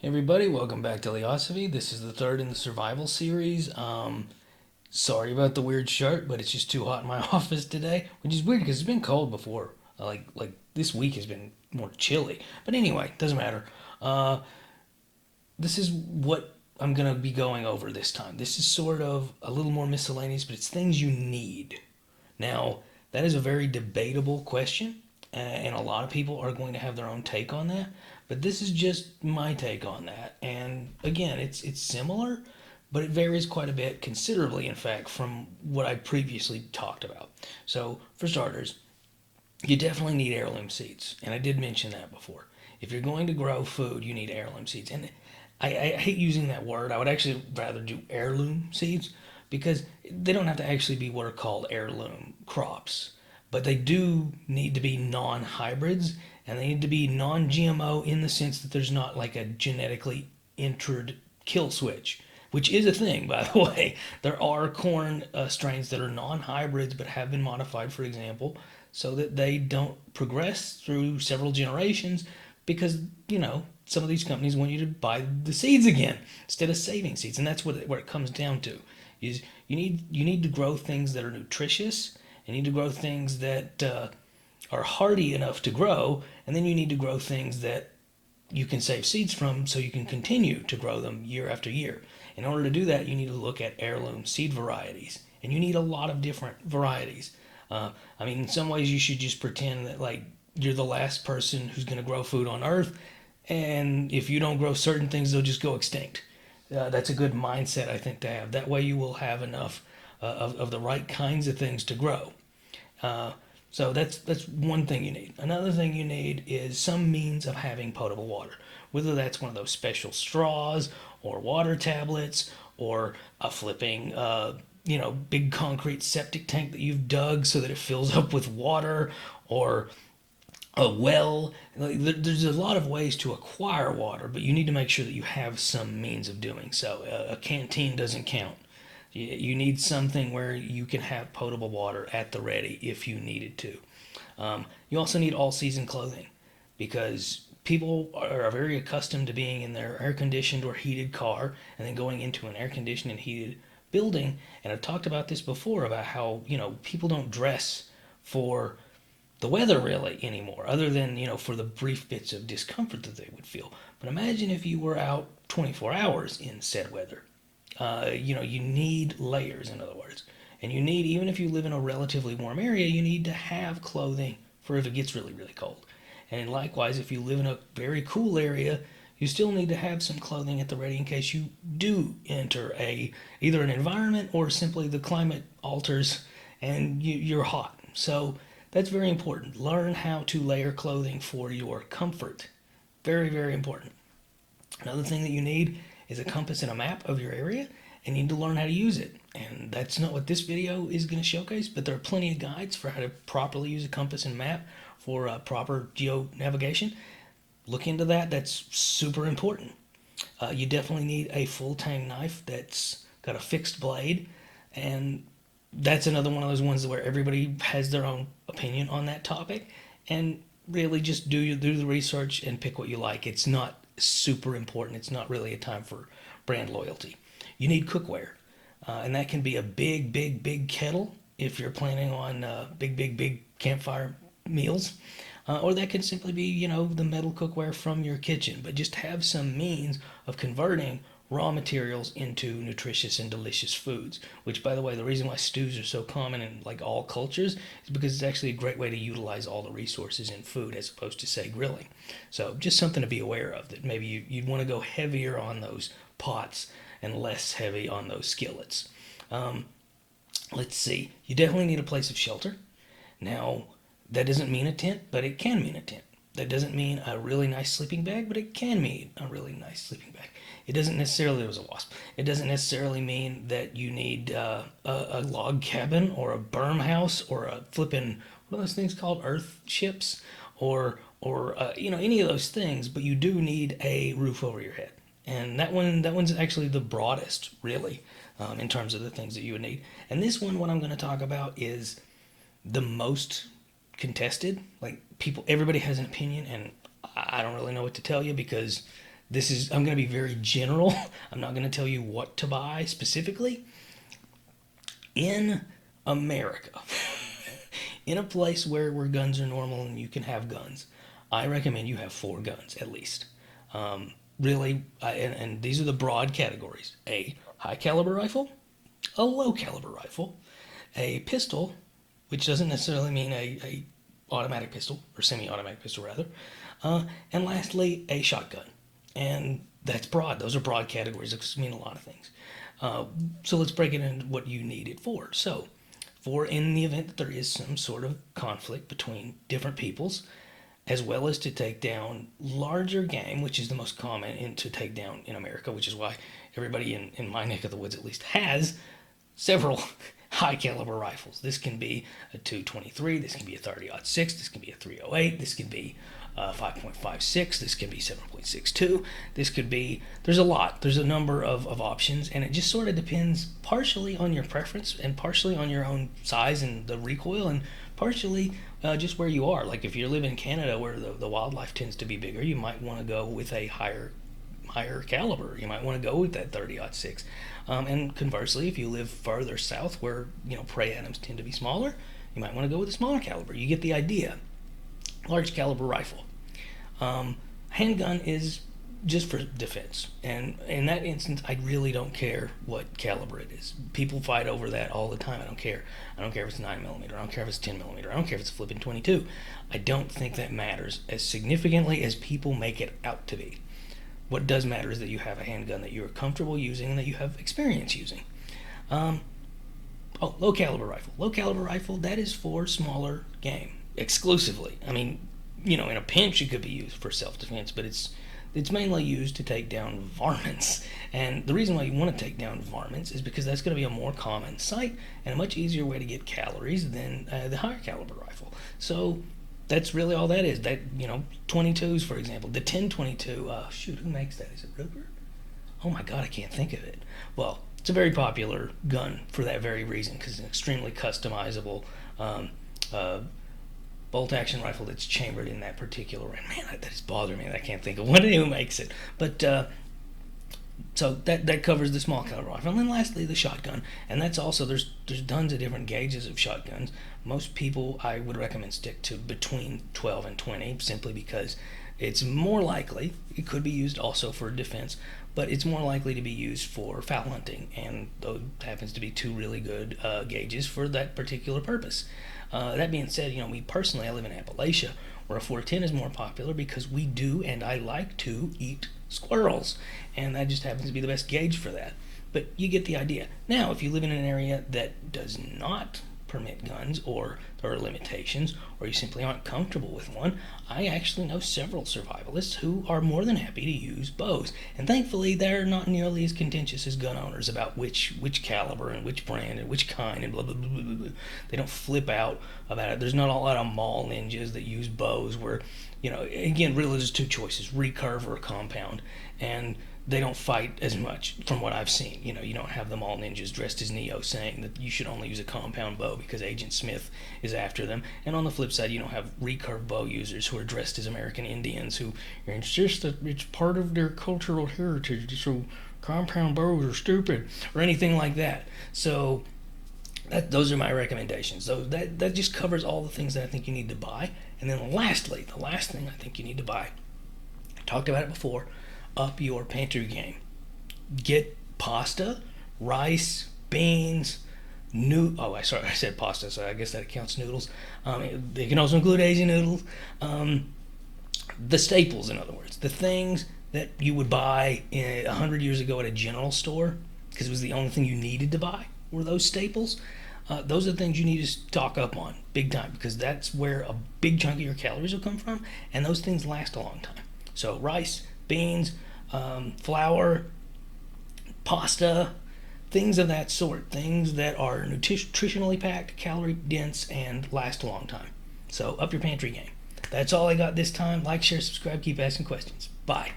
Hey everybody, welcome back to Leosophy. This is the third in the survival series. Sorry about the weird shirt, but it's just too hot in my office today, which is weird because it's been cold before. Like this week has been more chilly. But anyway, doesn't matter. Uh, this is what I'm gonna be going over this time. This is sort of a little more miscellaneous, but it's things you need. Now, that is a very debatable question, and a lot of people are going to have their own take on that. But this is just my take on that. And again, it's similar, but it varies quite a bit, considerably, in fact, from what I previously talked about. So, for starters, you definitely need heirloom seeds, and I did mention that before. If you're going to grow food, you need heirloom seeds, and I hate using that word. I would actually rather do heirloom seeds because they don't have to actually be what are called heirloom crops, but they do need to be non-hybrids, and they need to be non-GMO in the sense that there's not like a genetically entered kill switch, which is a thing, by the way. There are corn strains that are non-hybrids but have been modified, for example, so that they don't progress through several generations because, some of these companies want you to buy the seeds again instead of saving seeds. And that's what it comes down to is you need to grow things that are nutritious. You need to grow things that are hardy enough to grow, and then you need to grow things that you can save seeds from so you can continue to grow them year after year. In order to do that, you need to look at heirloom seed varieties, and you need a lot of different varieties. In some ways, you should just pretend that like you're the last person who's going to grow food on Earth, and if you don't grow certain things, they'll just go extinct. That's a good mindset, I think, to have. That way, you will have enough of the right kinds of things to grow. Uh, so that's one thing you need. Another thing you need is some means of having potable water, whether that's one of those special straws or water tablets or a flipping big concrete septic tank that you've dug so that it fills up with water, or a well. There's a lot of ways to acquire water, but you need to make sure that you have some means of doing so. A canteen doesn't count. You need something where you can have potable water at the ready if you needed to. You also need all season clothing because people are very accustomed to being in their air conditioned or heated car and then going into an air conditioned and heated building. And I've talked about this before about how, people don't dress for the weather really anymore, other than, for the brief bits of discomfort that they would feel. But imagine if you were out 24 hours in said weather. You need layers, in other words. And you need, even if you live in a relatively warm area, you need to have clothing for if it gets really, really cold. And likewise, if you live in a very cool area, you still need to have some clothing at the ready in case you do enter either an environment or simply the climate alters and you're hot. So that's very important. Learn how to layer clothing for your comfort. Very, very important. Another thing that you need is a compass and a map of your area, and you need to learn how to use it. And that's not what this video is going to showcase, but there are plenty of guides for how to properly use a compass and map for proper geo navigation. Look into that. That's super important. You definitely need a full tang knife that's got a fixed blade, and that's another one of those ones where everybody has their own opinion on that topic. And really just do the research and pick what you like. It's not super important. It's not really a time for brand loyalty. You need cookware, and that can be a big, big, big kettle if you're planning on big, big, big campfire meals. Or that could simply be, the metal cookware from your kitchen. But just have some means of converting raw materials into nutritious and delicious foods. Which, by the way, the reason why stews are so common in like all cultures is because it's actually a great way to utilize all the resources in food as opposed to, say, grilling. So just something to be aware of, that maybe you'd want to go heavier on those pots and less heavy on those skillets. Um, let's see. You definitely need a place of shelter. Now, that doesn't mean a tent, but it can mean a tent. That doesn't mean a really nice sleeping bag, but it can mean a really nice sleeping bag. It doesn't necessarily, there was a wasp. It doesn't necessarily mean that you need a log cabin or a berm house or a flipping, what are those things called? Earth ships? Or any of those things, but you do need a roof over your head. And that one's actually the broadest, really, in terms of the things that you would need. And this one, what I'm going to talk about, is the most contested. Like, everybody has an opinion, and I don't really know what to tell you because I'm going to be very general. I'm not going to tell you what to buy specifically. In America, in a place where guns are normal and you can have guns, I recommend you have 4 guns at least. Really, and these are the broad categories: a high caliber rifle, a low caliber rifle, a pistol, which doesn't necessarily mean a automatic pistol or semi-automatic pistol rather, and lastly a shotgun. And that's broad. Those are broad categories. Those mean a lot of things. So let's break it into what you need it for. So, for in the event that there is some sort of conflict between different peoples, as well as to take down larger game, which is the most common to take down in America, which is why everybody in my neck of the woods at least has several high caliber rifles. This can be a 223, this can be a 30-06, this can be a 308, this can be 5.56, this can be 7.62, this could be, there's a number of options, and it just sort of depends partially on your preference and partially on your own size and the recoil, and partially just where you are. Like if you live in Canada where the wildlife tends to be bigger, you might want to go with a higher caliber. You might want to go with that 30-06. And conversely, if you live further south where prey atoms tend to be smaller, you might want to go with a smaller caliber. You get the idea. Large caliber rifle. Handgun is just for defense, and in that instance, I really don't care what caliber it is. People fight over that all the time. I don't care. I don't care if it's 9mm. I don't care if it's 10mm. I don't care if it's a flipping 22. I don't think that matters as significantly as people make it out to be. What does matter is that you have a handgun that you are comfortable using and that you have experience using. Low caliber rifle. Low caliber rifle, that is for smaller game exclusively. I mean, in a pinch it could be used for self-defense, but it's mainly used to take down varmints. And the reason why you want to take down varmints is because that's going to be a more common sight and a much easier way to get calories than the higher caliber rifle. So that's really all that is. That 22s, for example, the 1022. Who makes that? Is it Ruger? Oh my God, I can't think of it. Well, it's a very popular gun for that very reason, because it's an extremely customizable bolt-action rifle that's chambered in that particular round. Man, that is bothering me. I can't think of who makes it. But so that covers the small caliber rifle. And then lastly, the shotgun. And that's also, there's tons of different gauges of shotguns. Most people, I would recommend stick to between 12 and 20, simply because it's more likely, it could be used also for defense, but it's more likely to be used for fowl hunting, and those happens to be 2 really good gauges for that particular purpose. That being said, me personally, I live in Appalachia, where a 410 is more popular because we do, and I like to, eat squirrels, and that just happens to be the best gauge for that. But you get the idea. Now, if you live in an area that does not permit guns, or there are limitations, or you simply aren't comfortable with one, I actually know several survivalists who are more than happy to use bows, and thankfully they're not nearly as contentious as gun owners about which caliber and which brand and which kind and blah blah blah blah blah. They don't flip out about it. There's not a lot of mall ninjas that use bows where, again, really there's 2 choices: recurve or compound, and they don't fight as much from what I've seen. You don't have them all ninjas dressed as Neo saying that you should only use a compound bow because Agent Smith is after them. And on the flip side, you don't have recurve bow users who are dressed as American Indians who insist that it's part of their cultural heritage, so compound bows are stupid, or anything like that. So those are my recommendations. So that just covers all the things that I think you need to buy. And then lastly, the last thing I think you need to buy, I talked about it before, up your pantry game. Get pasta, rice, beans, I said pasta, so I guess that counts noodles. They can also include Asian noodles. The staples, in other words, the things that you would buy 100 years ago at a general store, because it was the only thing you needed to buy, were those staples. Those are the things you need to stock up on big time, because that's where a big chunk of your calories will come from, and those things last a long time. So rice, beans, flour, pasta, things of that sort, things that are nutritionally packed, calorie dense, and last a long time. So up your pantry game. That's all I got this time. Like, share, subscribe, keep asking questions. Bye.